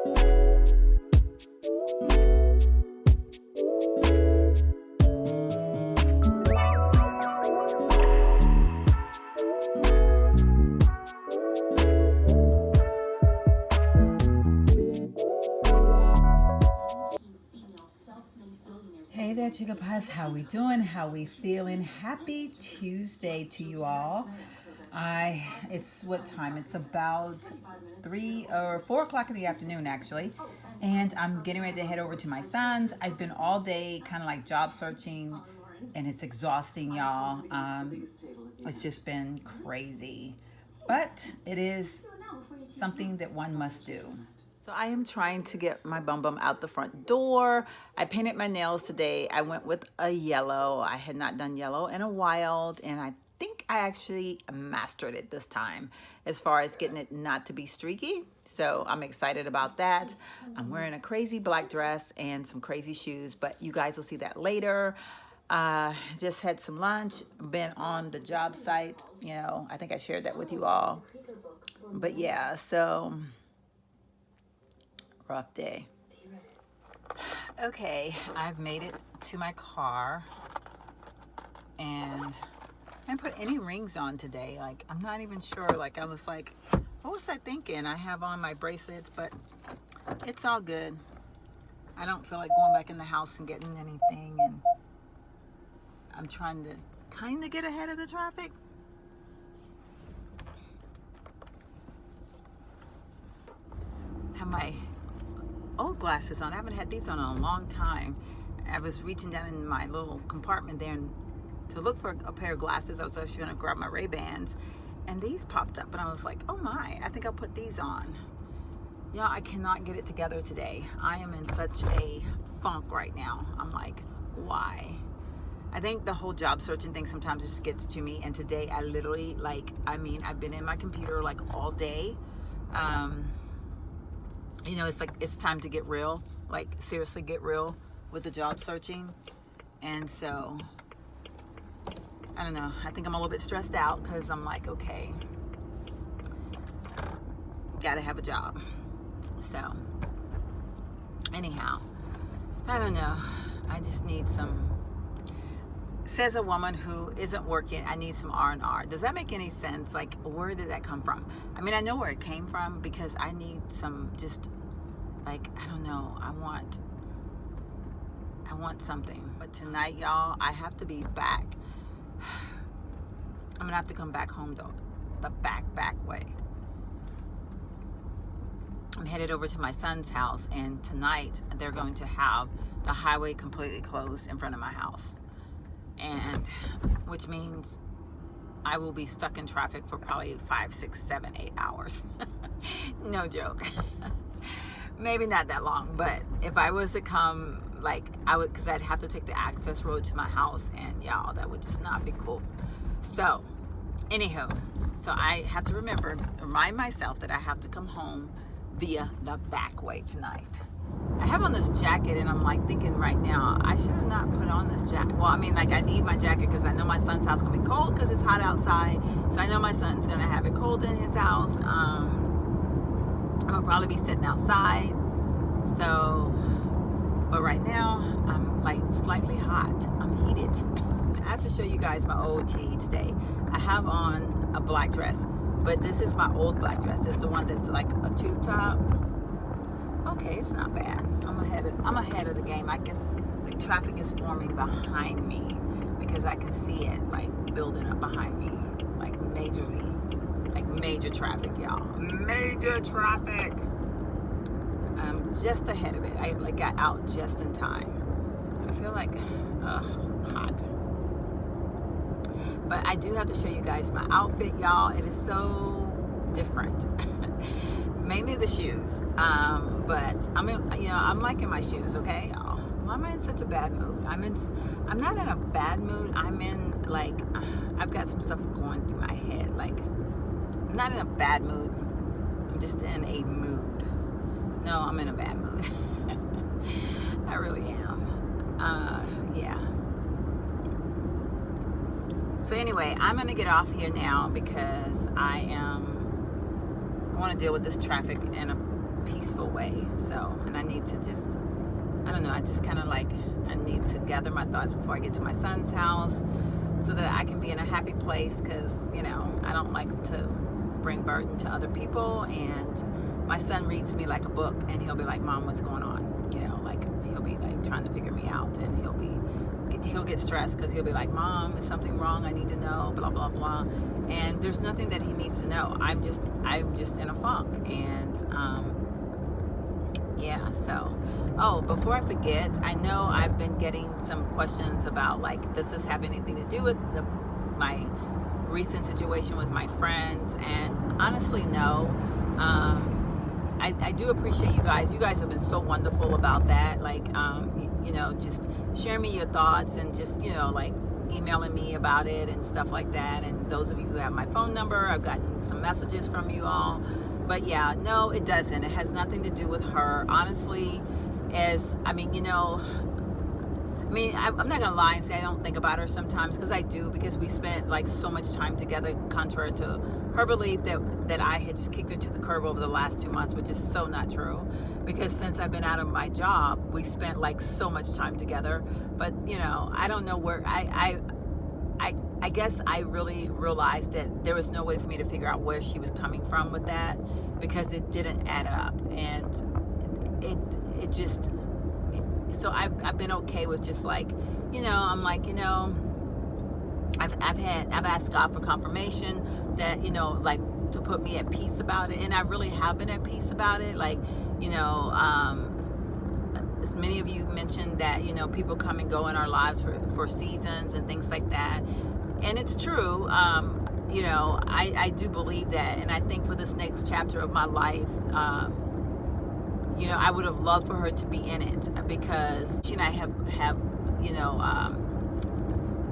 Hey there, Chica Pies. How we doing? How we feeling? Happy Tuesday to you all. It's what time? It's about 3 or 4 o'clock in the afternoon, actually. And I'm getting ready to head over to my son's. I've been all day kind of like job searching, and it's exhausting, y'all. It's just been crazy. But it is something that one must do. So I am trying to get my bum bum out the front door. I painted my nails today. I went with a yellow. I had not done yellow in a while, and I think I actually mastered it this time as far as getting it not to be streaky. So I'm excited about that. I'm wearing a crazy black dress and some crazy shoes, but you guys will see that later. Just had some lunch, been on the job site. I think I shared that with you all. But yeah, so rough day. Okay, I've made it to my car, and I didn't put any rings on today. Like, I'm not even sure. Like, I was like, what was I thinking? I have on my bracelets, but it's all good. I don't feel like going back in the house and getting anything, and I'm trying to kind of get ahead of the traffic. Have my old glasses on. I haven't had these on in a long time. I was reaching down in my little compartment there to look for a pair of glasses. I was actually going to grab my Ray-Bans, and these popped up, and I was like, oh my, I think I'll put these on. Y'all, I cannot get it together today. I am in such a funk right now. I'm like, why? I think the whole job searching thing sometimes just gets to me, and today I literally, I've been in my computer like all day. It's like, it's time to get real, like seriously get real with the job searching. And so, I don't know, I think I'm a little bit stressed out because I'm like, okay, gotta have a job. So, anyhow, I don't know, I just need some, says a woman who isn't working, I need some R&R. Does that make any sense? Like, where did that come from? I mean, I know where it came from because I need some, just like, I don't know, I want something. But tonight, y'all, I have to be back. I'm gonna have to come back home though, the back way. I'm headed over to my son's house, and tonight they're going to have the highway completely closed in front of my house. And which means I will be stuck in traffic for probably 5, 6, 7, 8 hours. No joke. Maybe not that long, but if I was to come, like, I would, because I'd have to take the access road to my house, and y'all, that would just not be cool. So, anywho, so I have to remind myself that I have to come home via the back way tonight. I have on this jacket, and I'm like thinking right now, I should have not put on this jacket. Well, I mean, like, I need my jacket because I know my son's house is going to be cold because it's hot outside. So I know my son's going to have it cold in his house. I'm going to probably be sitting outside. So, but right now, I'm like slightly hot. I'm heated. I have to show you guys my old tee today. I have on a black dress, but this is my old black dress. It's the one that's like a tube top. Okay, it's not bad. I'm ahead of the game. I guess the traffic is forming behind me because I can see it like building up behind me, like majorly, like major traffic, y'all. Major traffic. I'm just ahead of it. I like got out just in time. I feel like hot. But I do have to show you guys my outfit, y'all. It is so different. Mainly the shoes, but I'm liking my shoes, okay, y'all. Well, I'm in such a bad mood. I'm not in a bad mood. I'm in, like, I've got some stuff going through my head. Like, I'm not in a bad mood. I'm just in a mood. No, I'm in a bad mood. I really am. Yeah. So anyway, I'm gonna get off here now because I want to deal with this traffic in a peaceful way. So, and I need to just, I don't know, I just kind of like, I need to gather my thoughts before I get to my son's house so that I can be in a happy place, because, you know, I don't like to bring burden to other people. And my son reads me like a book, and he'll be like, Mom, what's going on? You know, like, he'll be like trying to figure me out, and he'll get stressed because he'll be like, Mom, is something wrong? I need to know, blah, blah, blah. And there's nothing that he needs to know. I'm just in a funk. And yeah, so, oh, before I forget, I know I've been getting some questions about, like, does this have anything to do with my recent situation with my friends? And honestly, no. I do appreciate you guys. You guys have been so wonderful about that. Like, you know, just sharing me your thoughts, and just, you know, like, emailing me about it and stuff like that. And those of you who have my phone number, I've gotten some messages from you all. But yeah, no, it doesn't. It has nothing to do with her. Honestly, I mean, you know, I'm not gonna lie and say I don't think about her sometimes, because I do, because we spent like so much time together, contrary to her belief that I had just kicked her to the curb over the last 2 months, which is so not true. Because since I've been out of my job, we spent like so much time together. But, you know, I don't know where I guess I really realized that there was no way for me to figure out where she was coming from with that, because it didn't add up. And it just, so I've been okay with just like, you know, I'm like, you know, I've asked God for confirmation that, you know, like, to put me at peace about it. And I really have been at peace about it. Like, you know, as many of you mentioned that, you know, people come and go in our lives for seasons and things like that. And it's true. You know, I do believe that. And I think for this next chapter of my life, you know, I would have loved for her to be in it, because she and I have you know,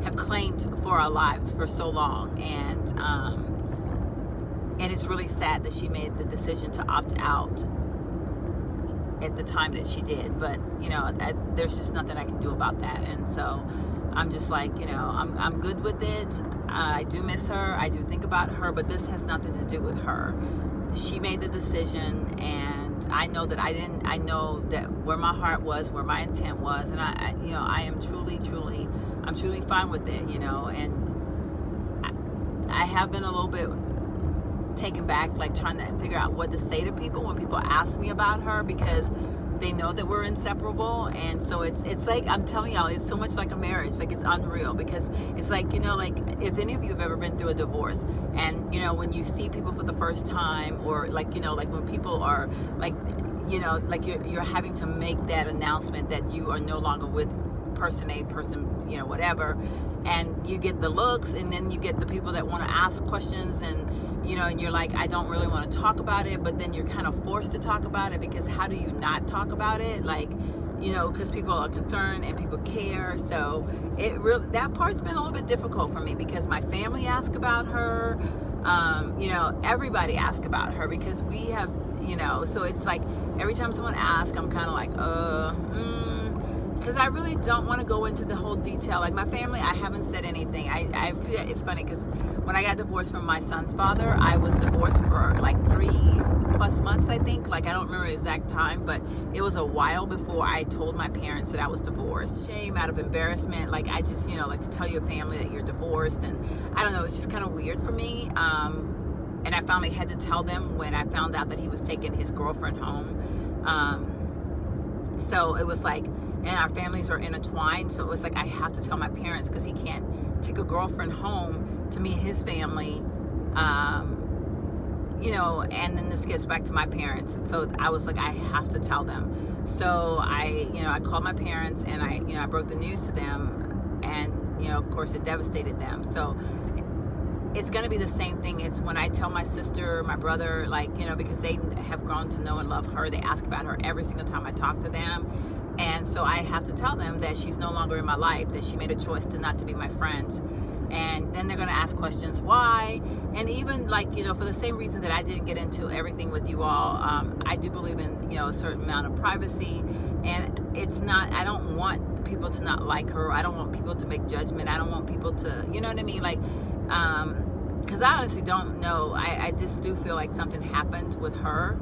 have claimed for our lives for so long. And it's really sad that she made the decision to opt out at the time that she did. But, you know, there's just nothing I can do about that. And so I'm just like, you know, I'm good with it. I do miss her. I do think about her, but this has nothing to do with her. She made the decision, and I know that I know that where my heart was, where my intent was, and I you know, I am truly fine with it, you know. And I have been a little bit taken back, like trying to figure out what to say to people when people ask me about her, because they know that we're inseparable. And so it's like, I'm telling y'all, it's so much like a marriage. Like, it's unreal, because it's like, you know, like, if any of you have ever been through a divorce, and, you know, when you see people for the first time, or like, you know, like when people are like, you know, like you're having to make that announcement that you are no longer with person A, person, you know, whatever, and you get the looks, and then you get the people that want to ask questions, and, you know, and you're like, I don't really want to talk about it, but then you're kind of forced to talk about it, because how do you not talk about it? Like, you know, because people are concerned and people care. So it really, that part's been a little bit difficult for me, because my family asked about her, you know, everybody asked about her, because we have, you know, so it's like every time someone asks, I'm kind of like, because I really don't want to go into the whole detail. Like, my family, I haven't said anything. It's funny, because when I got divorced from my son's father, I was divorced for like 3+ months, I think. Like, I don't remember the exact time, but it was a while before I told my parents that I was divorced. Shame, out of embarrassment. Like, I just, you know, like, to tell your family that you're divorced, and I don't know, it's just kind of weird for me. And I finally had to tell them when I found out that he was taking his girlfriend home. So it was like, and our families are intertwined, so it was like, I have to tell my parents, because he can't take a girlfriend home to meet his family, you know. And then this gets back to my parents, so I was like, I have to tell them. So I called my parents, and I broke the news to them, and, you know, of course it devastated them. So it's going to be the same thing as when I tell my sister, my brother, like, you know, because they have grown to know and love her. They ask about her every single time I talk to them. And so I have to tell them that she's no longer in my life, that she made a choice not to be my friend. And then they're going to ask questions, why? And even, like, you know, for the same reason that I didn't get into everything with you all, I do believe in, you know, a certain amount of privacy. And it's not, I don't want people to not like her. I don't want people to make judgment. I don't want people to, you know what I mean? Like, because I honestly don't know. I just do feel like something happened with her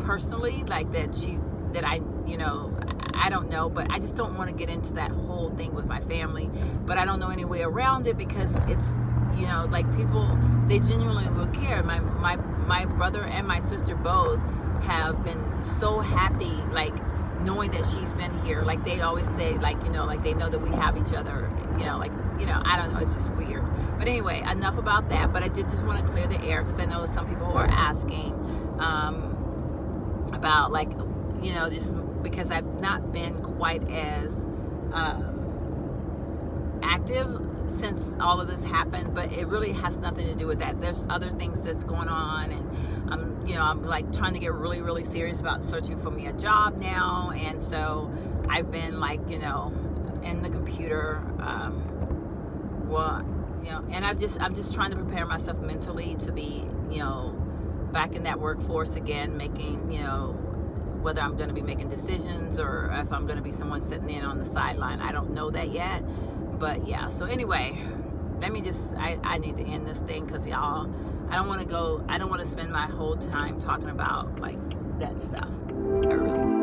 personally, like that I, you know, I don't know, but I just don't want to get into that whole thing with my family. But I don't know any way around it, because it's, you know, like, people, they genuinely will care. My brother and my sister both have been so happy, like, knowing that she's been here. Like, they always say, like, you know, like, they know that we have each other, you know, like, you know, I don't know, it's just weird. But anyway, enough about that. But I did just want to clear the air, because I know some people who are asking about, like, you know, just because I've not been quite as active since all of this happened, but it really has nothing to do with that. There's other things that's going on, and you know, I'm like trying to get really, really serious about searching for me a job now, and so I've been, like, you know, in the computer, well, you know, and I'm just trying to prepare myself mentally to be, you know, back in that workforce again, making, you know, whether I'm going to be making decisions or if I'm going to be someone sitting in on the sideline. I don't know that yet. But yeah, so anyway, let me just, I need to end this thing, because y'all, I don't want to spend my whole time talking about, like, that stuff. I really